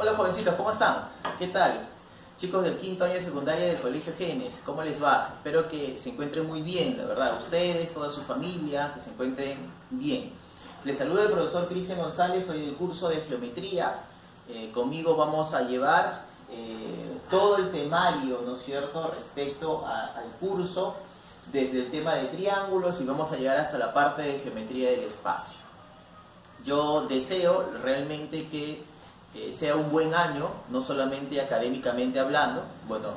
Hola jovencitos, ¿cómo están? ¿Qué tal? Chicos del quinto año de secundaria del Colegio Genes, ¿cómo les va? Espero que se encuentren muy bien, la verdad. Ustedes, toda su familia, que se encuentren bien. Les saluda el profesor Cristian González, soy del curso de Geometría. Conmigo vamos a llevar todo el temario, ¿no es cierto?, respecto al curso, desde el tema de triángulos y vamos a llegar hasta la parte de geometría del espacio. Yo deseo realmente que sea un buen año, no solamente académicamente hablando. Bueno,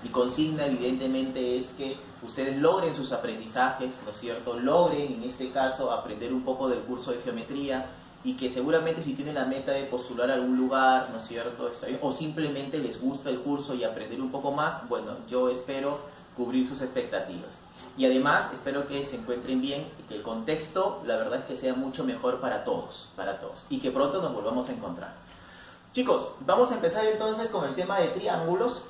mi consigna evidentemente es que ustedes logren sus aprendizajes, ¿no es cierto? Logren, en este caso, aprender un poco del curso de geometría y que seguramente si tienen la meta de postular a algún lugar, ¿no es cierto?, o simplemente les gusta el curso y aprender un poco más, bueno, yo espero cubrir sus expectativas. Y además espero que se encuentren bien y que el contexto, la verdad es que sea mucho mejor para todos, y que pronto nos volvamos a encontrar. Chicos, vamos a empezar entonces con el tema de triángulos.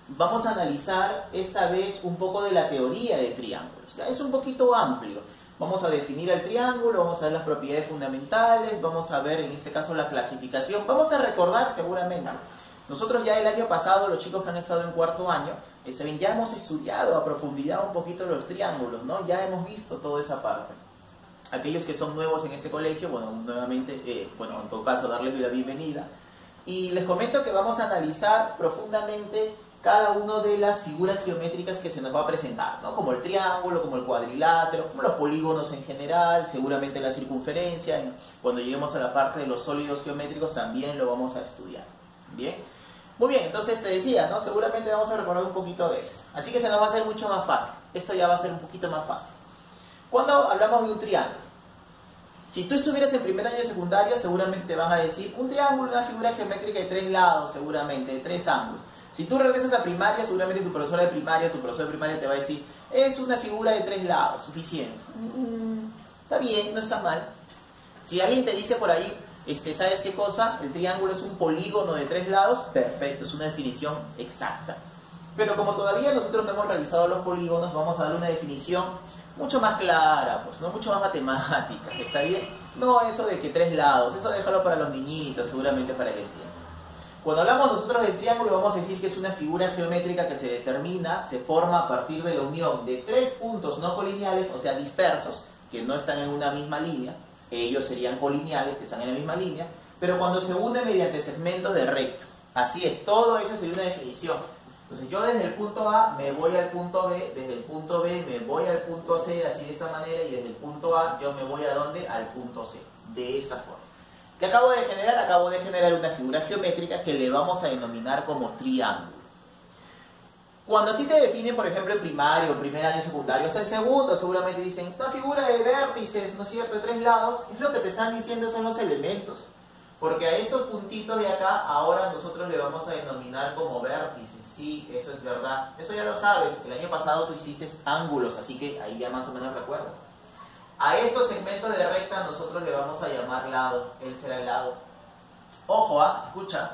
Vamos a analizar esta vez un poco de la teoría de triángulos. ¿Ya? Es un poquito amplio. Vamos a definir el triángulo, vamos a ver las propiedades fundamentales, vamos a ver en este caso la clasificación. Vamos a recordar seguramente. Nosotros ya el año pasado, los chicos que han estado en cuarto año, ya hemos estudiado a profundidad un poquito los triángulos, ¿no? Ya hemos visto toda esa parte. Aquellos que son nuevos en este colegio, bueno, nuevamente, bueno, en todo caso, darles la bienvenida. Y les comento que vamos a analizar profundamente cada una de las figuras geométricas que se nos va a presentar, ¿no? Como el triángulo, como el cuadrilátero, como los polígonos en general, seguramente la circunferencia. Cuando lleguemos a la parte de los sólidos geométricos también lo vamos a estudiar. ¿Bien? Muy bien, entonces te decía, ¿no? Seguramente vamos a recordar un poquito de eso. Así que se nos va a hacer mucho más fácil. Esto ya va a ser un poquito más fácil. Cuando hablamos de un triángulo, si tú estuvieras en primer año de secundaria, seguramente te van a decir un triángulo, una figura geométrica de 3 lados, seguramente, de 3 ángulos. Si tú regresas a primaria, seguramente tu profesor de primaria te va a decir, es una figura de 3 lados, suficiente. Está bien, no está mal. Si alguien te dice por ahí, ¿sabes qué cosa? El triángulo es un polígono de 3 lados, perfecto, es una definición exacta. Pero como todavía nosotros no hemos revisado los polígonos, vamos a darle una definición mucho más clara, pues, ¿no? Mucho más matemática, ¿está bien? No eso de que 3 lados, eso déjalo para los niñitos, seguramente para que entiendan. Cuando hablamos nosotros del triángulo, vamos a decir que es una figura geométrica que se determina, se forma a partir de la unión de 3 puntos no colineales, o sea, dispersos, que no están en una misma línea. Ellos serían colineales, que están en la misma línea, pero cuando se unen mediante segmentos de recta. Así es, todo eso sería una definición. Entonces yo desde el punto A me voy al punto B, desde el punto B me voy al punto C, así de esta manera, y desde el punto A yo me voy ¿a dónde? Al punto C, de esa forma. ¿Qué acabo de generar? Acabo de generar una figura geométrica que le vamos a denominar como triángulo. Cuando a ti te definen, por ejemplo, en primario, primer año secundario, hasta el segundo, seguramente dicen, una figura de vértices, ¿no es cierto?, de 3 lados, es lo que te están diciendo son los elementos. Porque a estos puntitos de acá, ahora nosotros le vamos a denominar como vértices. Sí, eso es verdad. Eso ya lo sabes. El año pasado tú hiciste ángulos, así que ahí ya más o menos recuerdas. A estos segmentos de recta nosotros le vamos a llamar lado. Él será el lado. Ojo, escucha.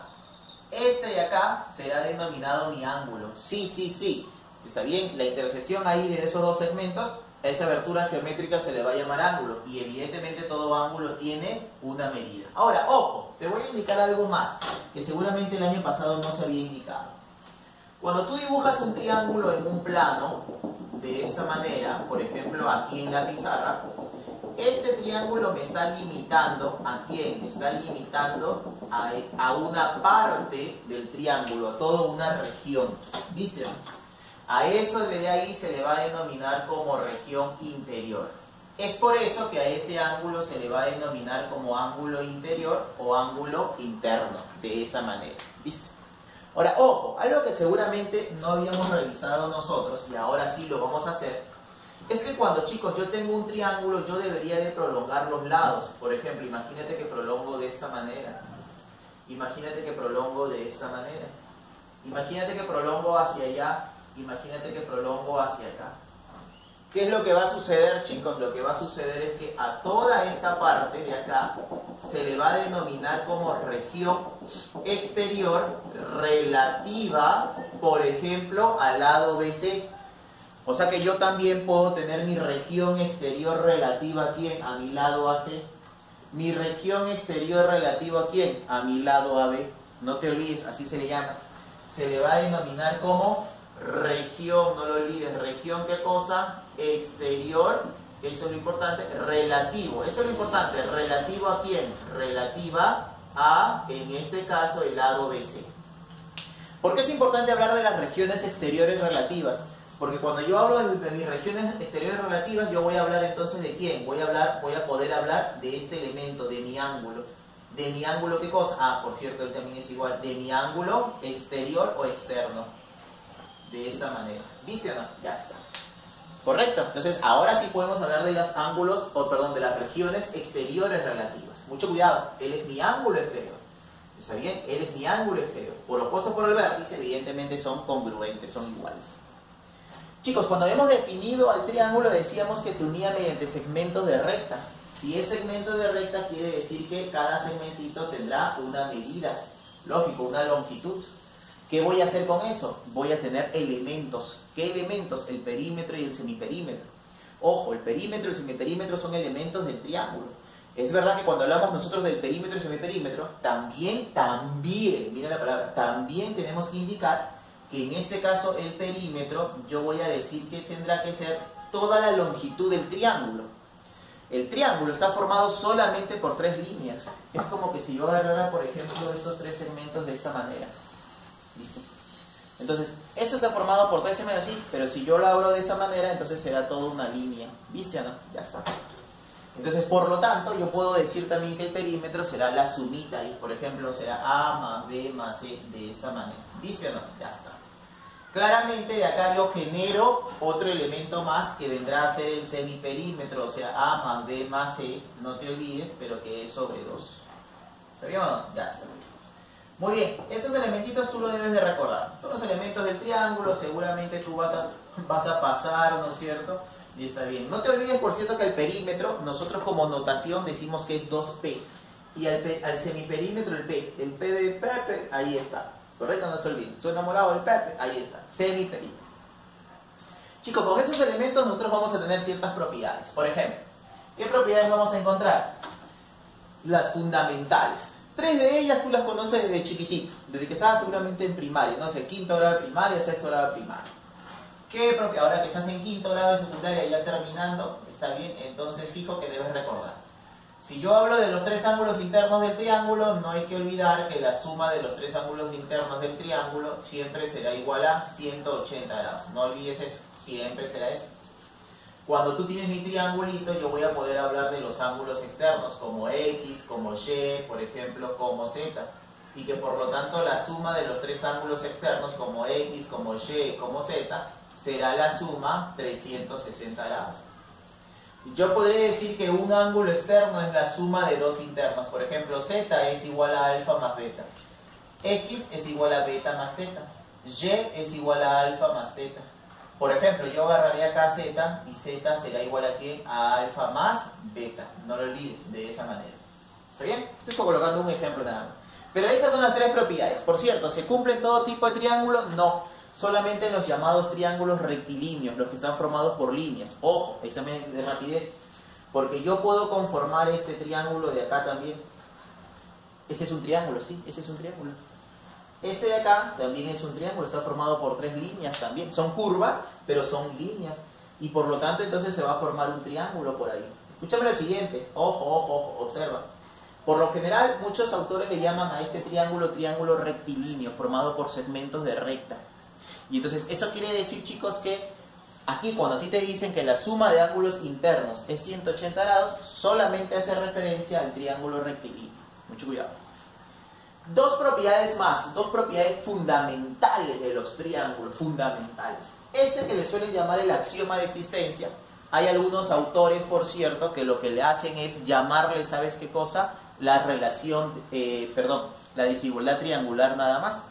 Este de acá será denominado mi ángulo. Sí, sí, sí. ¿Está bien? La intersección ahí de esos dos segmentos, a esa abertura geométrica se le va a llamar ángulo. Y evidentemente todo ángulo tiene una medida. Ahora, ojo, te voy a indicar algo más, que seguramente el año pasado no se había indicado. Cuando tú dibujas un triángulo en un plano, de esa manera, por ejemplo aquí en la pizarra, este triángulo me está limitando, ¿a quién? Me está limitando a una parte del triángulo, a toda una región. ¿Viste? A eso de ahí se le va a denominar como región interior. Es por eso que a ese ángulo se le va a denominar como ángulo interior o ángulo interno, de esa manera. ¿Viste? Ahora, ojo, algo que seguramente no habíamos revisado nosotros, y ahora sí lo vamos a hacer, es que cuando, chicos, yo tengo un triángulo, yo debería de prolongar los lados. Por ejemplo, imagínate que prolongo de esta manera. Imagínate que prolongo de esta manera. Imagínate que prolongo hacia allá. Imagínate que prolongo hacia acá. ¿Qué es lo que va a suceder, chicos? Lo que va a suceder es que a toda esta parte de acá se le va a denominar como región exterior relativa, por ejemplo, al lado BC. O sea que yo también puedo tener mi región exterior relativa aquí a mi lado AC. Mi región exterior relativo ¿a quién? A mi lado AB. No te olvides, así se le llama. Se le va a denominar como región, no lo olvides. Región, ¿qué cosa? Exterior, eso es lo importante. Relativo, eso es lo importante. ¿Relativo a quién? Relativa a, en este caso, el lado BC. ¿Por qué es importante hablar de las regiones exteriores relativas? Porque cuando yo hablo de mis regiones exteriores relativas, yo voy a hablar entonces de quién. Voy a poder hablar de este elemento, de mi ángulo. ¿De mi ángulo qué cosa? Ah, por cierto, él también es igual. De mi ángulo exterior o externo. De esta manera. ¿Viste o no? Ya está. ¿Correcto? Entonces, ahora sí podemos hablar de los ángulos, de las regiones exteriores relativas. Mucho cuidado. Él es mi ángulo exterior. ¿Está bien? Él es mi ángulo exterior. Por opuesto por el vértice, evidentemente son congruentes, son iguales. Chicos, cuando habíamos definido al triángulo decíamos que se unía mediante segmentos de recta. Si es segmento de recta quiere decir que cada segmentito tendrá una medida, lógico, una longitud. ¿Qué voy a hacer con eso? Voy a tener elementos. ¿Qué elementos? El perímetro y el semiperímetro. Ojo, el perímetro y el semiperímetro son elementos del triángulo. Es verdad que cuando hablamos nosotros del perímetro y semiperímetro, también, mira la palabra, también tenemos que indicar que en este caso el perímetro, yo voy a decir que tendrá que ser toda la longitud del triángulo. El triángulo está formado solamente por 3 líneas. Es como que si yo agarrara, por ejemplo, esos 3 segmentos de esta manera. ¿Listo? Entonces, esto está formado por 3 segmentos así, pero si yo lo abro de esa manera, entonces será toda una línea. ¿Viste o no? Ya está. Entonces, por lo tanto, yo puedo decir también que el perímetro será la sumita ahí. Por ejemplo, será A más B más C de esta manera. ¿Viste o no? Ya está. Claramente de acá yo genero otro elemento más que vendrá a ser el semiperímetro, o sea, A más B más C, no te olvides, pero que es sobre 2. ¿Está bien o no? Ya está. Muy bien, estos elementitos tú lo debes de recordar. Son los elementos del triángulo, seguramente tú vas a pasar, ¿no es cierto? Y está bien. No te olvides, por cierto, que el perímetro, nosotros como notación decimos que es 2P. Y al semiperímetro el P de Pepe, ahí está. ¿Correcto? No se olviden. Soy enamorado del Pepe, ahí está. Semiperímetro. Chicos, con esos elementos nosotros vamos a tener ciertas propiedades. Por ejemplo, ¿qué propiedades vamos a encontrar? Las fundamentales. 3 de ellas tú las conoces desde chiquitito, desde que estabas seguramente en primaria, no sé, 5º grado de primaria, 6º grado de primaria. ¿Qué propiedad? Ahora que estás en 5º grado de secundaria ya terminando, está bien, entonces fijo que debes recordar. Si yo hablo de los 3 ángulos internos del triángulo, no hay que olvidar que la suma de los 3 ángulos internos del triángulo siempre será igual a 180 grados. No olvides eso, siempre será eso. Cuando tú tienes mi triangulito, yo voy a poder hablar de los ángulos externos, como X, como Y, por ejemplo, como Z. Y que por lo tanto la suma de los 3 ángulos externos, como X, como Y, como Z, será la suma 360 grados. Yo podría decir que un ángulo externo es la suma de 2 internos. Por ejemplo, Z es igual a alfa más beta. X es igual a beta más teta. Y es igual a alfa más teta. Por ejemplo, yo agarraría acá Z y Z será igual a ¿quién? A alfa más beta. No lo olvides, de esa manera. ¿Está bien? Estoy colocando un ejemplo nada más. Pero esas son las 3 propiedades. Por cierto, ¿se cumplen todo tipo de triángulos? No. Solamente los llamados triángulos rectilíneos, los que están formados por líneas. Ojo, examen de rapidez. Porque yo puedo conformar este triángulo de acá también. Ese es un triángulo, sí, ese es un triángulo. Este de acá también es un triángulo, está formado por 3 líneas también. Son curvas, pero son líneas. Y por lo tanto, entonces se va a formar un triángulo por ahí. Escúchame lo siguiente. Ojo, ojo, ojo, observa. Por lo general, muchos autores le llaman a este triángulo triángulo rectilíneo, formado por segmentos de recta. Y entonces, eso quiere decir, chicos, que aquí cuando a ti te dicen que la suma de ángulos internos es 180 grados, solamente hace referencia al triángulo rectilíneo. Mucho cuidado. 2 propiedades más, 2 propiedades fundamentales de los triángulos, fundamentales. Este que le suelen llamar el axioma de existencia, hay algunos autores, por cierto, que lo que le hacen es llamarle, ¿sabes qué cosa? La relación, la desigualdad triangular nada más.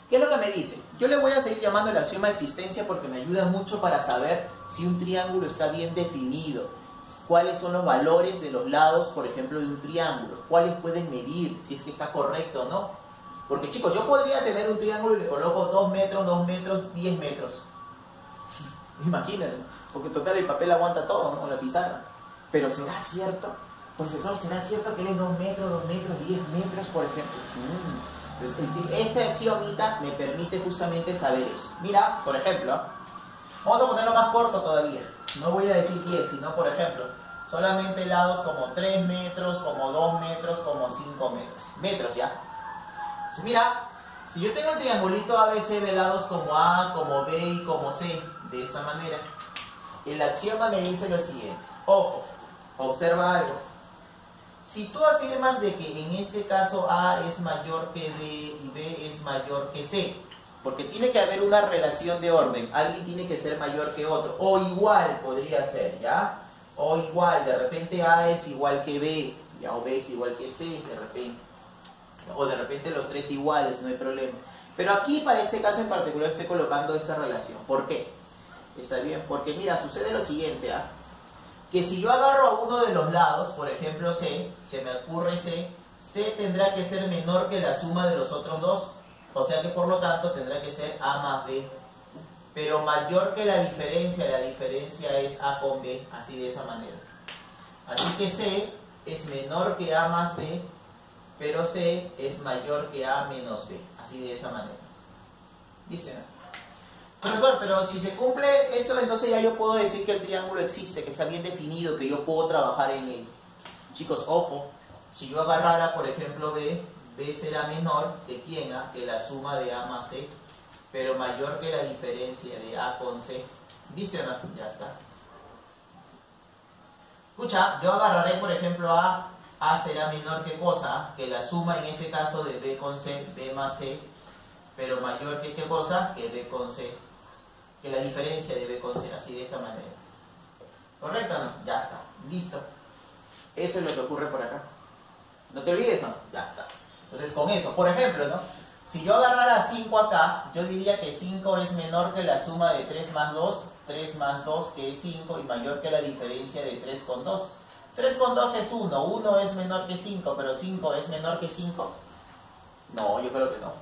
¿Qué es lo que me dice? Yo le voy a seguir llamando el axioma de existencia porque me ayuda mucho para saber si un triángulo está bien definido, cuáles son los valores de los lados, por ejemplo, de un triángulo, cuáles pueden medir, si es que está correcto o no. Porque, chicos, yo podría tener un triángulo y le coloco 2 metros, 2 metros, 10 metros. Imagínate, porque en total el papel aguanta todo, ¿no? La pizarra. Pero ¿será cierto? Profesor, ¿será cierto que él es 2 metros, 10 metros, por ejemplo? Entonces, esta axiomita me permite justamente saber eso. Mira, por ejemplo, vamos a ponerlo más corto todavía. No voy a decir 10, sino, por ejemplo, solamente lados como 3 metros, como 2 metros, como 5 metros. Metros, ¿ya? Entonces, mira, si yo tengo el triangulito ABC de lados como A, como B y como C, de esa manera, el axioma me dice lo siguiente. Ojo, observa algo. Si tú afirmas de que en este caso A es mayor que B y B es mayor que C, porque tiene que haber una relación de orden, alguien tiene que ser mayor que otro, o igual podría ser, ¿ya? O igual, de repente A es igual que B, ¿ya? O B es igual que C, de repente. O de repente los tres iguales, no hay problema. Pero aquí para este caso en particular estoy colocando esta relación. ¿Por qué? ¿Está bien? Porque mira, sucede lo siguiente, ¿ah? Que si yo agarro a uno de los lados, por ejemplo C, se me ocurre C, C tendrá que ser menor que la suma de los otros dos, o sea que por lo tanto tendrá que ser A más B, pero mayor que la diferencia es A con B, así de esa manera. Así que C es menor que A más B, pero C es mayor que A menos B, así de esa manera. ¿Viste, no? Profesor, pero si se cumple eso, entonces ya yo puedo decir que el triángulo existe, que está bien definido, que yo puedo trabajar en él. Chicos, ojo, si yo agarrara, por ejemplo, B, B será menor que ¿quién? Que la suma de A más C, pero mayor que la diferencia de A con C. ¿Viste o no? Ya está. Escucha, yo agarraré, por ejemplo, A será menor que cosa, que la suma en este caso de B con C, B más C, pero mayor que ¿qué cosa? Que B con C. Que la diferencia de B con C, así de esta manera. ¿Correcto o no? Ya está, listo. Eso es lo que ocurre por acá. No te olvides, ¿no? Ya está. Entonces con eso, por ejemplo, ¿no? Si yo agarrara 5 acá, yo diría que 5 es menor que la suma de 3 más 2 que es 5 y mayor que la diferencia de 3 con 2. 3 con 2 es 1, 1 es menor que 5, pero 5 es menor que 5. No, yo creo que no.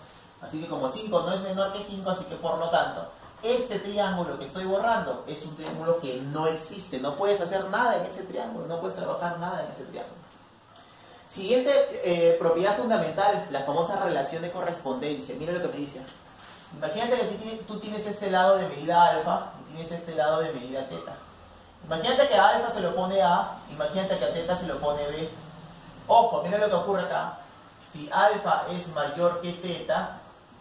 Así que como 5 no es menor que 5, así que por lo tanto, este triángulo que estoy borrando es un triángulo que no existe. No puedes hacer nada en ese triángulo, no puedes trabajar nada en ese triángulo. Siguiente propiedad fundamental, la famosa relación de correspondencia. Mira lo que me dice. Imagínate que tú tienes este lado de medida alfa y tienes este lado de medida teta. Imagínate que a alfa se lo pone A, imagínate que a teta se lo pone B. Ojo, mira lo que ocurre acá. Si alfa es mayor que teta,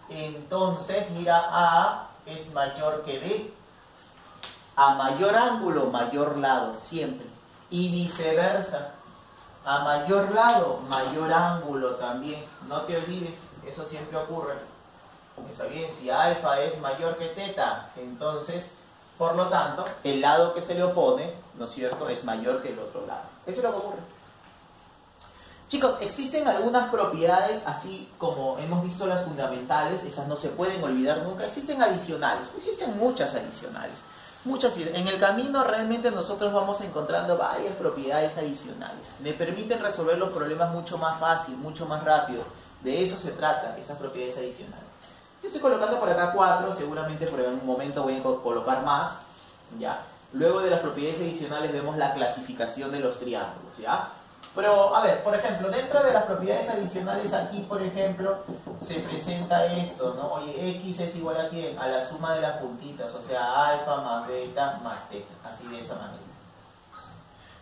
entonces mira A es mayor que B. A mayor ángulo, mayor lado, siempre. Y viceversa. A mayor lado, mayor ángulo también. No te olvides, eso siempre ocurre. Está bien, si alfa es mayor que teta, entonces, por lo tanto, el lado que se le opone, ¿no es cierto?, es mayor que el otro lado. Eso es lo que ocurre. Chicos, existen algunas propiedades, así como hemos visto las fundamentales, esas no se pueden olvidar nunca. Existen adicionales, existen muchas adicionales. Muchas. En el camino realmente nosotros vamos encontrando varias propiedades adicionales. Me permiten resolver los problemas mucho más fácil, mucho más rápido. De eso se trata, esas propiedades adicionales. Yo estoy colocando por acá 4, seguramente por algún momento voy a colocar más, ¿ya? Luego de las propiedades adicionales vemos la clasificación de los triángulos, ¿ya? Pero, a ver, por ejemplo, dentro de las propiedades adicionales aquí, por ejemplo, se presenta esto, ¿no? Oye, X es igual a ¿quién? A la suma de las puntitas, o sea, alfa más beta más teta, así de esa manera.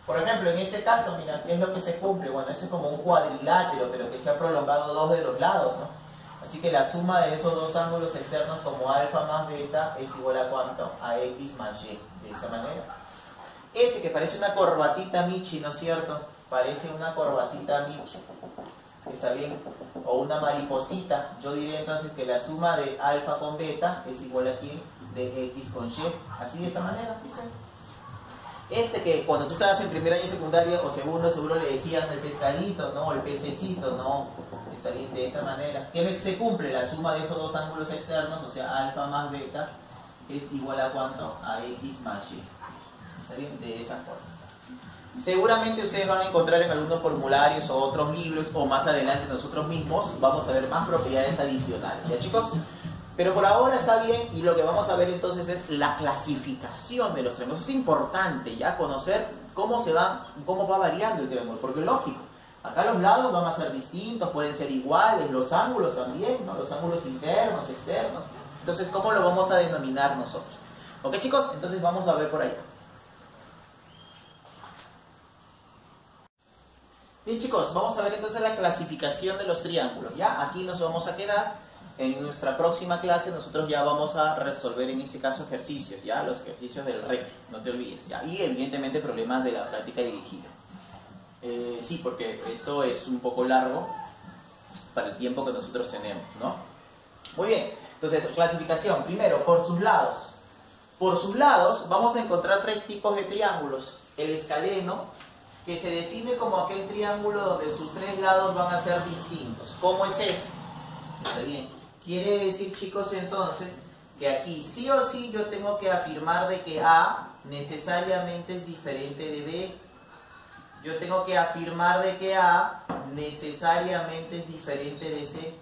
Por ejemplo, en este caso, mira, ¿qué es lo que se cumple? Bueno, eso es como un cuadrilátero, pero que se ha prolongado dos de los lados, ¿no? Así que la suma de esos dos ángulos externos como alfa más beta es igual a ¿cuánto? A X más Y, de esa manera. Ese que parece una corbatita Michi, ¿no es cierto? Parece una corbatita Michi, ¿está bien? O una mariposita. Yo diría entonces que la suma de alfa con beta es igual a ¿qué? De X con Y, así de esa manera, ¿viste? Este que cuando tú estabas en primer año de secundaria o segundo, seguro le decían el pescadito, ¿no? O el pececito, ¿no? Está bien, de esa manera. ¿Qué se cumple? La suma de esos dos ángulos externos, o sea, alfa más beta, es igual a ¿cuánto? A X más Y. ¿Está bien? De esa forma. Seguramente ustedes van a encontrar en algunos formularios o otros libros, o más adelante nosotros mismos vamos a ver más propiedades adicionales. ¿Ya, chicos? Pero por ahora está bien, y lo que vamos a ver entonces es la clasificación de los triángulos. Es importante ya conocer cómo va variando el triángulo, porque lógico, acá los lados van a ser distintos, pueden ser iguales, los ángulos también, ¿no? Los ángulos internos, externos. Entonces, ¿cómo lo vamos a denominar nosotros? ¿Ok, chicos? Entonces vamos a ver por allá. Bien, chicos, vamos a ver entonces la clasificación de los triángulos. Ya, aquí nos vamos a quedar. En nuestra próxima clase nosotros ya vamos a resolver en este caso ejercicios, ya, los ejercicios del REC, no te olvides, ya, y evidentemente problemas de la práctica dirigida. Sí, porque esto es un poco largo para el tiempo que nosotros tenemos, ¿no? Muy bien, entonces, clasificación. Primero, por sus lados. Por sus lados vamos a encontrar tres tipos de triángulos. El escaleno, que se define como aquel triángulo donde sus tres lados van a ser distintos. ¿Cómo es eso? Está bien. Quiere decir, chicos, entonces, que aquí sí o sí yo tengo que afirmar de que A necesariamente es diferente de B. Yo tengo que afirmar de que A necesariamente es diferente de C.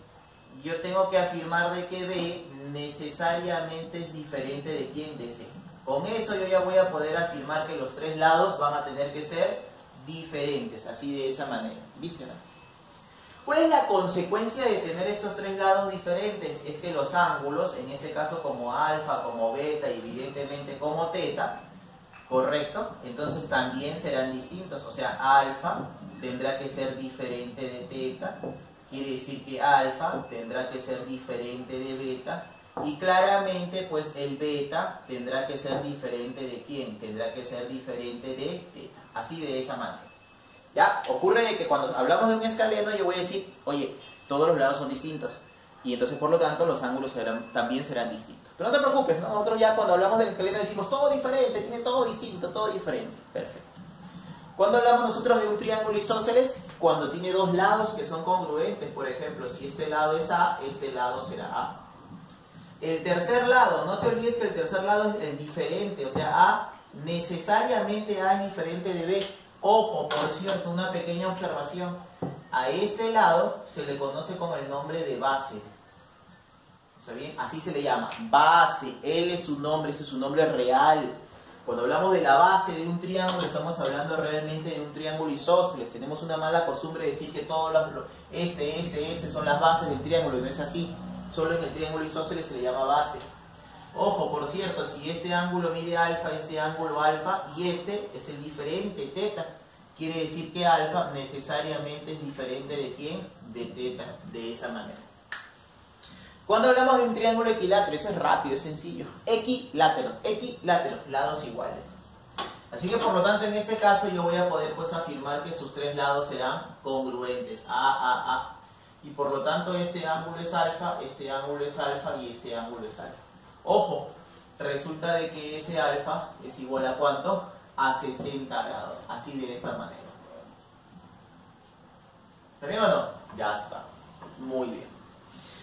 Yo tengo que afirmar de que B necesariamente es diferente de quién, de C. Con eso yo ya voy a poder afirmar que los tres lados van a tener que ser diferentes, así de esa manera. ¿Viste, no? ¿Cuál es la consecuencia de tener estos tres lados diferentes? Es que los ángulos, en este caso como alfa, como beta y evidentemente como teta, ¿correcto? Entonces también serán distintos. O sea, alfa tendrá que ser diferente de teta, quiere decir que alfa tendrá que ser diferente de beta, y claramente pues el beta tendrá que ser diferente de ¿quién? Tendrá que ser diferente de teta, así de esa manera. ¿Ya? Ocurre que cuando hablamos de un escaleno yo voy a decir, oye, todos los lados son distintos. Y entonces por lo tanto los ángulos también serán distintos. Pero no te preocupes, ¿no? Nosotros ya cuando hablamos del escaleno decimos todo diferente, tiene todo distinto, todo diferente. Perfecto. Cuando hablamos nosotros de un triángulo isósceles, cuando tiene dos lados que son congruentes, por ejemplo, si este lado es A, este lado será A. El tercer lado, no te olvides que el tercer lado es el diferente, o sea, A, necesariamente A es diferente de B. Ojo, por cierto, una pequeña observación. A este lado se le conoce con el nombre de base. ¿Está bien? Así se le llama, base. Él es su nombre, ese es su nombre real. Cuando hablamos de la base de un triángulo, estamos hablando realmente de un triángulo isósceles. Tenemos una mala costumbre de decir que todos los ese son las bases del triángulo, y no es así. Solo en el triángulo isósceles se le llama base. Ojo, por cierto, si este ángulo mide alfa, este ángulo alfa, y este es el diferente, teta, quiere decir que alfa necesariamente es diferente de ¿quién? De teta, de esa manera. Cuando hablamos de un triángulo equilátero, eso es rápido, es sencillo. Equilátero, lados iguales. Así que por lo tanto en este caso yo voy a poder pues afirmar que sus tres lados serán congruentes, A. Y por lo tanto este ángulo es alfa, este ángulo es alfa y este ángulo es alfa. Ojo, resulta de que ese alfa es igual a ¿cuánto? A 60 grados, así de esta manera. ¿Está bien o no? Ya está, muy bien.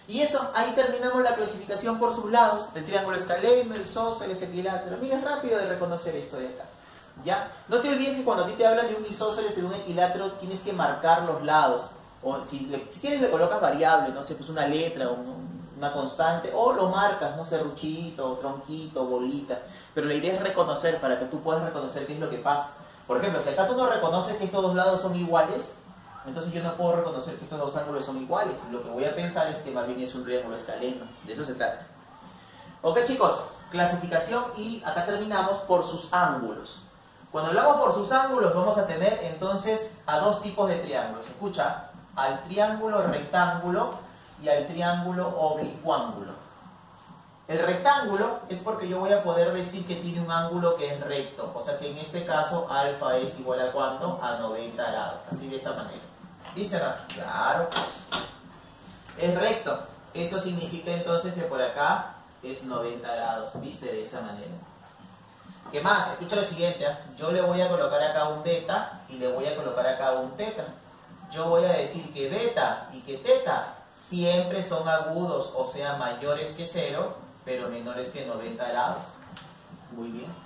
Y eso, ahí terminamos la clasificación por sus lados, el triángulo escaleno, el isósceles, el equilátero. Mira, es rápido de reconocer esto de acá. ¿Ya? No te olvides que cuando a ti te hablan de un isósceles y de un equilátero, tienes que marcar los lados. O si quieres le colocas variable, no sé, pues una letra o una constante, o lo marcas, no sé, serruchito, tronquito, bolita. Pero la idea es reconocer, para que tú puedas reconocer qué es lo que pasa. Por ejemplo, si acá tú no reconoces que estos dos lados son iguales, entonces yo no puedo reconocer que estos dos ángulos son iguales. Lo que voy a pensar es que más bien es un triángulo escaleno. De eso se trata. Ok, chicos, clasificación, y acá terminamos por sus ángulos. Cuando hablamos por sus ángulos vamos a tener entonces a dos tipos de triángulos. Escucha, al triángulo rectángulo y al triángulo oblicuángulo. El rectángulo es porque yo voy a poder decir que tiene un ángulo que es recto. O sea que en este caso alfa es igual a ¿cuánto? A 90 grados. Así de esta manera. ¿Viste, no? Claro. Es recto. Eso significa entonces que por acá es 90 grados. ¿Viste? De esta manera. ¿Qué más? Escucha lo siguiente. Yo le voy a colocar acá un beta y le voy a colocar acá un teta. Yo voy a decir que beta y que teta siempre son agudos, o sea, mayores que 0, pero menores que 90 grados. Muy bien.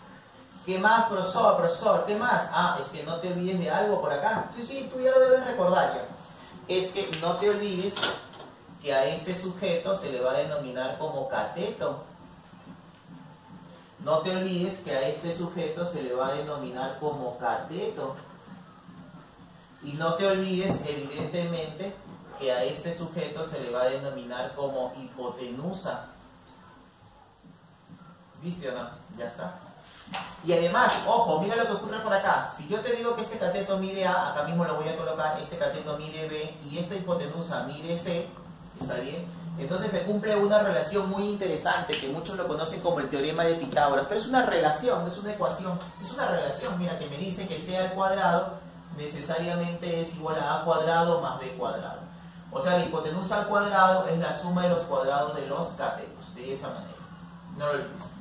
¿Qué más, profesor? ¿Qué más? Ah, es que no te olvides de algo por acá. Sí, tú ya lo debes recordar ya. Es que no te olvides que a este sujeto se le va a denominar como cateto. No te olvides que a este sujeto se le va a denominar como cateto. Y no te olvides, evidentemente, que a este sujeto se le va a denominar como hipotenusa. ¿Viste o no? Ya está. Y además, ojo, mira lo que ocurre por acá. Si yo te digo que este cateto mide A, acá mismo lo voy a colocar, este cateto mide B y esta hipotenusa mide C, ¿está bien? Entonces se cumple una relación muy interesante que muchos lo conocen como el teorema de Pitágoras, pero es una relación, no es una ecuación, es una relación, mira, que me dice que C al cuadrado necesariamente es igual a A cuadrado más B cuadrado. O sea, la hipotenusa al cuadrado es la suma de los cuadrados de los catetos, de esa manera. No lo olvides.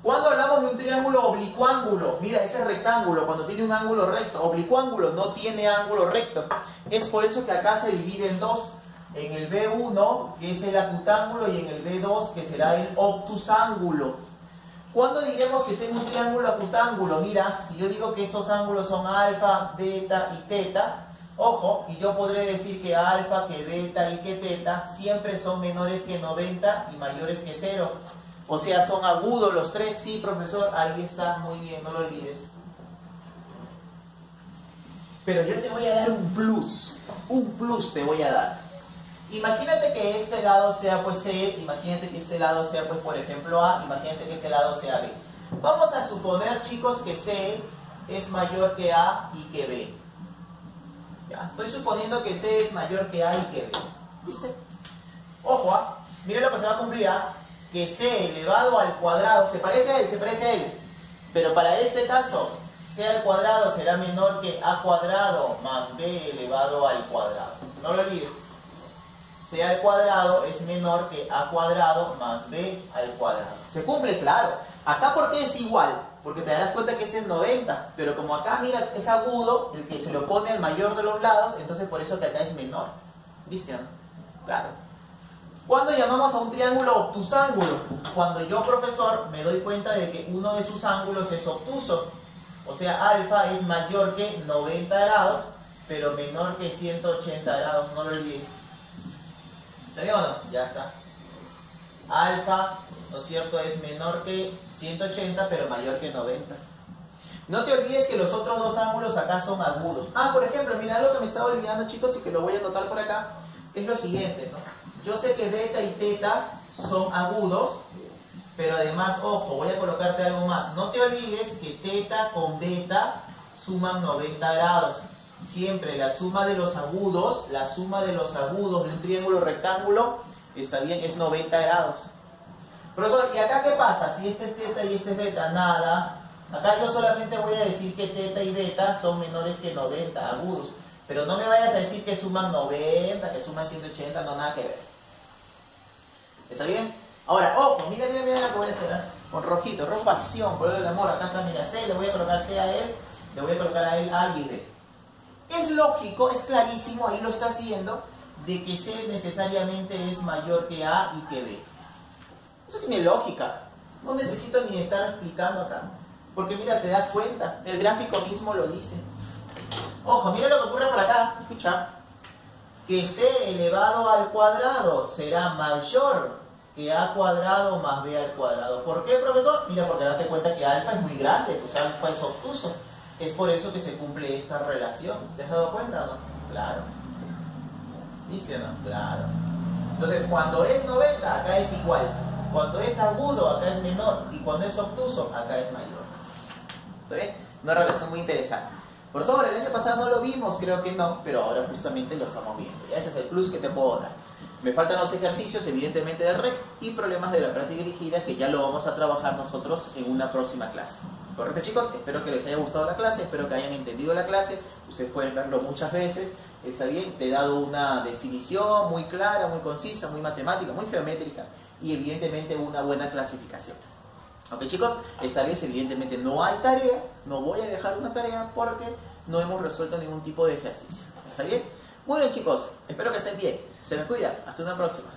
Cuando hablamos de un triángulo oblicuángulo, mira, ese rectángulo, cuando tiene un ángulo recto, oblicuángulo no tiene ángulo recto. Es por eso que acá se divide en dos. En el B1, que es el acutángulo, y en el B2, que será el obtusángulo. ¿Cuándo diremos que tengo un triángulo acutángulo? Mira, si yo digo que estos ángulos son alfa, beta y teta, ojo, y yo podré decir que alfa, que beta y que teta siempre son menores que 90 y mayores que 0. O sea, son agudos los tres. Sí, profesor, ahí está, muy bien, no lo olvides. Pero yo te voy a dar un plus te voy a dar. Imagínate que este lado sea pues C, imagínate que este lado sea pues por ejemplo A, imagínate que este lado sea B. Vamos a suponer, chicos, que C es mayor que A y que B. ¿Ya? Estoy suponiendo que C es mayor que A y que B. ¿Viste? Ojo, mira lo que se va a cumplir, que C elevado al cuadrado, se parece a él, pero para este caso, C al cuadrado será menor que A cuadrado más B elevado al cuadrado. No lo olvides. C al cuadrado es menor que A cuadrado más B al cuadrado. ¿Se cumple? Claro. Acá, ¿por qué es igual? Porque te darás cuenta que este es 90, pero como acá, mira, es agudo, el que se lo pone al mayor de los lados, entonces por eso que acá es menor. ¿Viste, no? Claro. ¿Cuándo llamamos a un triángulo obtusángulo? Cuando yo, profesor, me doy cuenta de que uno de sus ángulos es obtuso. O sea, alfa es mayor que 90 grados, pero menor que 180 grados, no lo olvides. ¿Salió o no? Ya está. Alfa, ¿no es cierto?, es menor que 180, pero mayor que 90. No te olvides que los otros dos ángulos acá son agudos. Por ejemplo, mira, algo que me estaba olvidando, chicos, y que lo voy a anotar por acá, es lo siguiente, ¿no? Yo sé que beta y teta son agudos, pero además, ojo, voy a colocarte algo más. No te olvides que teta con beta suman 90 grados. Siempre la suma de los agudos de un triángulo rectángulo, está bien, es 90 grados. Profesor, ¿y acá qué pasa? Si este es teta y este es beta, nada. Acá yo solamente voy a decir que teta y beta son menores que 90 agudos. Pero no me vayas a decir que suman 90, que suman 180, no, nada que ver. ¿Está bien? Ahora, ojo, mira lo que voy a hacer, con rojito, rojo pasión, color del amor. Acá está, mira, C, le voy a colocar C a él, le voy a colocar a él A y B. Es lógico, es clarísimo, ahí lo estás viendo, de que C necesariamente es mayor que A y que B. Eso tiene lógica, no necesito ni estar explicando acá, porque mira, te das cuenta, el gráfico mismo lo dice. Ojo, mira lo que ocurre por acá, escucha, que C elevado al cuadrado será mayor que A cuadrado más B al cuadrado. ¿Por qué, profesor? Mira, porque date cuenta que alfa es muy grande, pues alfa es obtuso. Es por eso que se cumple esta relación. ¿Te has dado cuenta o no? Claro. ¿Viste o no? Claro. Entonces, cuando es 90, acá es igual. Cuando es agudo, acá es menor. Y cuando es obtuso, acá es mayor. ¿Está bien? Una relación muy interesante. Profesor, el año pasado no lo vimos, creo que no, pero ahora justamente lo estamos viendo. Y ese es el plus que te puedo dar. Me faltan los ejercicios, evidentemente, del REC y problemas de la práctica dirigida, que ya lo vamos a trabajar nosotros en una próxima clase. ¿Correcto, chicos? Espero que les haya gustado la clase, espero que hayan entendido la clase. Ustedes pueden verlo muchas veces. Está bien, te he dado una definición muy clara, muy concisa, muy matemática, muy geométrica y evidentemente una buena clasificación. Ok, chicos, esta vez evidentemente no hay tarea, no voy a dejar una tarea porque no hemos resuelto ningún tipo de ejercicio. ¿Está bien? Muy bien, chicos, espero que estén bien. Se me cuidan, hasta una próxima.